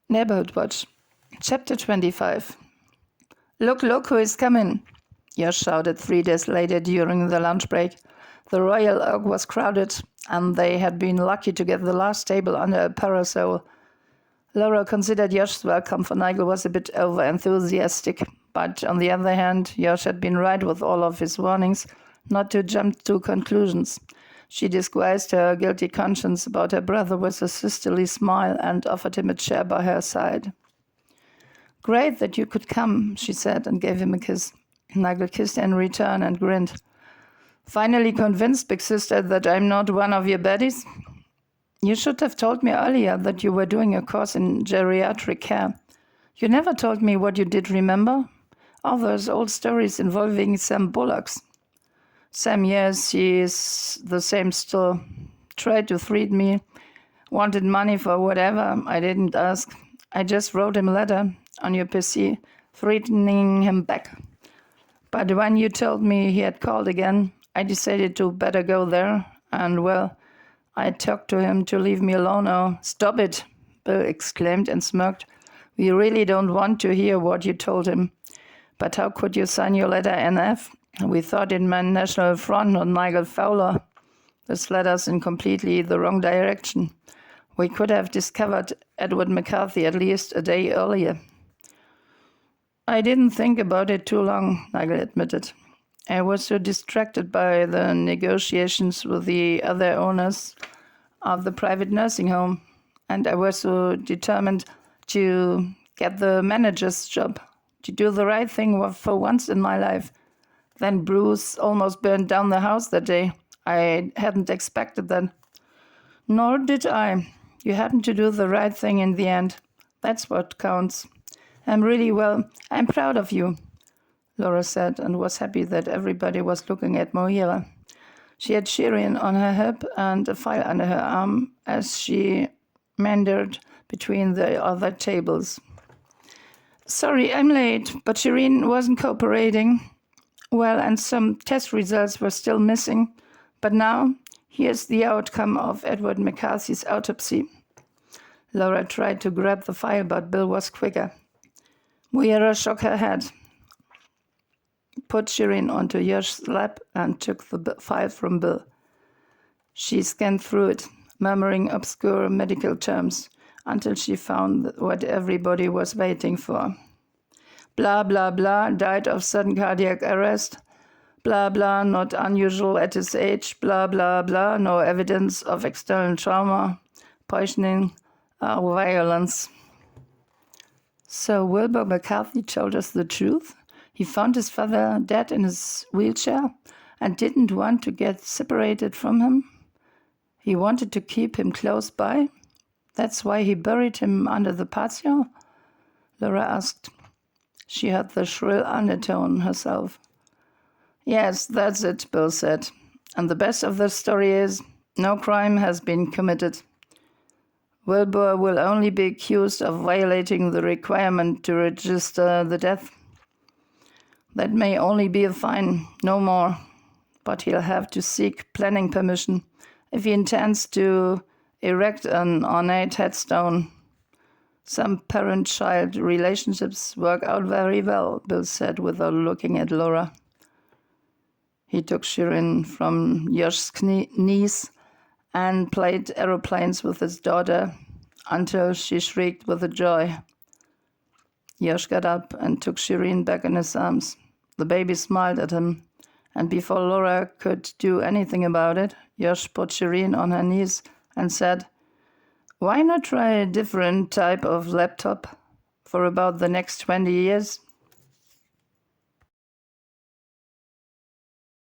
Neighbourhood Watch, Chapter 25. Look, who is coming, Josh shouted 3 days later during the lunch break. The Royal Oak was crowded, and they had been lucky to get the last table under a parasol. Laura considered Josh's welcome for Nigel was a bit over-enthusiastic, but on the other hand, Josh had been right with all of his warnings not to jump to conclusions. She disguised her guilty conscience about her brother with a sisterly smile and offered him a chair by her side. "Great that you could come," she said, and gave him a kiss. Nigel kissed in return and grinned. "Finally convinced, big sister, that I'm not one of your baddies? You should have told me earlier that you were doing a course in geriatric care. You never told me what you did, remember? All those old stories involving Sam Bullocks." "Sam, yes, he is the same still. Tried to threat me, wanted money for whatever. I didn't ask. I just wrote him a letter on your PC, threatening him back. But when you told me he had called again, I decided to better go there, and well, I talked to him to leave me alone. Oh, stop it," Bill exclaimed and smirked. "We really don't want to hear what you told him. But how could you sign your letter NF? We thought it meant National Front, not Nigel Fowler. This led us in completely the wrong direction. We could have discovered Edward McCarthy at least a day earlier." "I didn't think about it too long," Nigel admitted. "I was so distracted by the negotiations with the other owners of the private nursing home, and I was so determined to get the manager's job, to do the right thing for once in my life. Then Bruce almost burned down the house that day. I hadn't expected that." "Nor did I. You happened to do the right thing in the end. That's what counts. I'm proud of you," Laura said, and was happy that everybody was looking at Moira. She had Shirin on her hip and a file under her arm as she meandered between the other tables. "Sorry, I'm late, but Shirin wasn't cooperating. Well, and some test results were still missing. But now, here's the outcome of Edward McCarthy's autopsy." Laura tried to grab the file, but Bill was quicker. Moira shook her head, put Shirin onto Josh's lap, and took the file from Bill. She scanned through it, murmuring obscure medical terms, until she found what everybody was waiting for. Blah, blah, blah, died of sudden cardiac arrest. Blah, blah, not unusual at his age. Blah, blah, blah, no evidence of external trauma, poisoning, or violence. So Wilbur McCarthy told us the truth. He found his father dead in his wheelchair and didn't want to get separated from him. He wanted to keep him close by. That's why he buried him under the patio? Laura asked. She heard the shrill undertone herself. "Yes, that's it," Bill said. "And the best of the story is, no crime has been committed. Wilbur will only be accused of violating the requirement to register the death. That may only be a fine, no more. But he'll have to seek planning permission if he intends to erect an ornate headstone. Some parent-child relationships work out very well," Bill said without looking at Laura. He took Shirin from Josh's knees and played aeroplanes with his daughter until she shrieked with joy. Josh got up and took Shirin back in his arms. The baby smiled at him, and before Laura could do anything about it, Josh put Shirin on her knees and said, "Why not try a different type of laptop for about the next 20 years?